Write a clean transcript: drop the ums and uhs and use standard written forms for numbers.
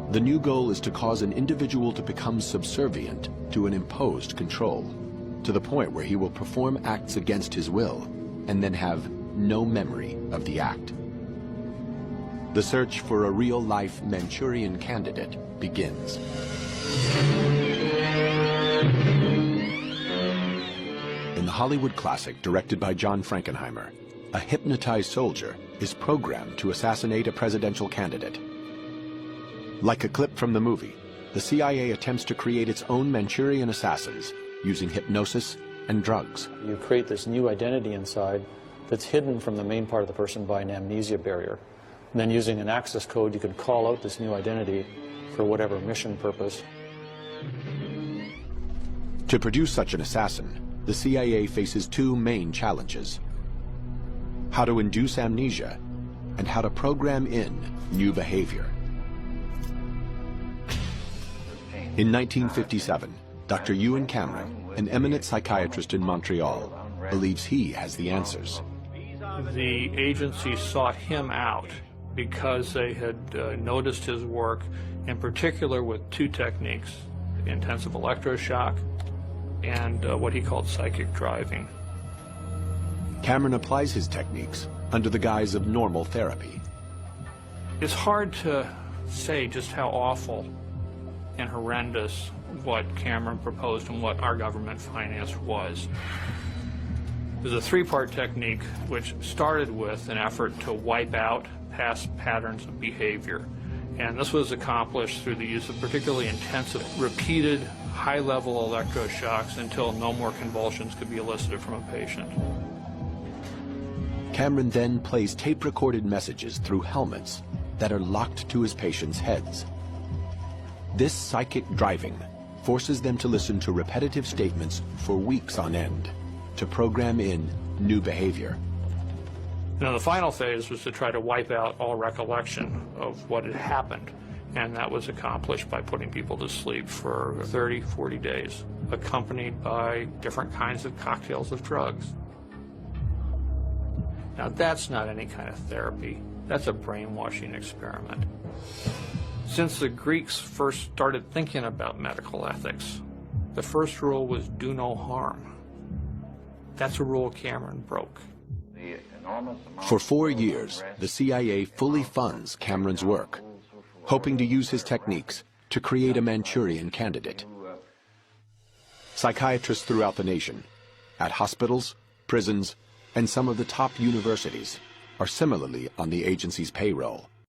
The new goal is to cause an individual to become subservient to an imposed control, to the point where he will perform acts against his will and then have no memory of the act. The search for a real-life Manchurian candidate begins. In the Hollywood classic directed by John Frankenheimer, a hypnotized soldier is programmed to assassinate a presidential candidate. Like a clip from the movie, the CIA attempts to create its own Manchurian assassins using hypnosis and drugs. You create this new identity inside that's hidden from the main part of the person by an amnesia barrier. And then using an access code, you can call out this new identity for whatever mission purpose. To produce such an assassin, the CIA faces two main challenges: how to induce amnesia and how to program in new behavior. In 1957, Dr. Ewen Cameron, an eminent psychiatrist in Montreal, believes he has the answers. The agency sought him out because they had noticed his work, in particular with two techniques: intensive electroshock and what he called psychic driving. Cameron applies his techniques under the guise of normal therapy. It's hard to say just how awful and horrendous what Cameron proposed and what our government financed was. There's a three-part technique which started with an effort to wipe out past patterns of behavior. And this was accomplished through the use of particularly intensive, repeated, high-level electroshocks until no more convulsions could be elicited from a patient. Cameron then plays tape-recorded messages through helmets that are locked to his patients' heads. This psychic driving forces them to listen to repetitive statements for weeks on end to program in new behavior. Now, the final phase was to try to wipe out all recollection of what had happened, and that was accomplished by putting people to sleep for 30, 40 days, accompanied by different kinds of cocktails of drugs. Now, that's not any kind of therapy. That's a brainwashing experiment. Since the Greeks first started thinking about medical ethics, the first rule was do no harm. That's a rule Cameron broke. For 4 years, the CIA fully funds Cameron's work, hoping to use his techniques to create a Manchurian candidate. Psychiatrists throughout the nation, at hospitals, prisons, and some of the top universities, are similarly on the agency's payroll.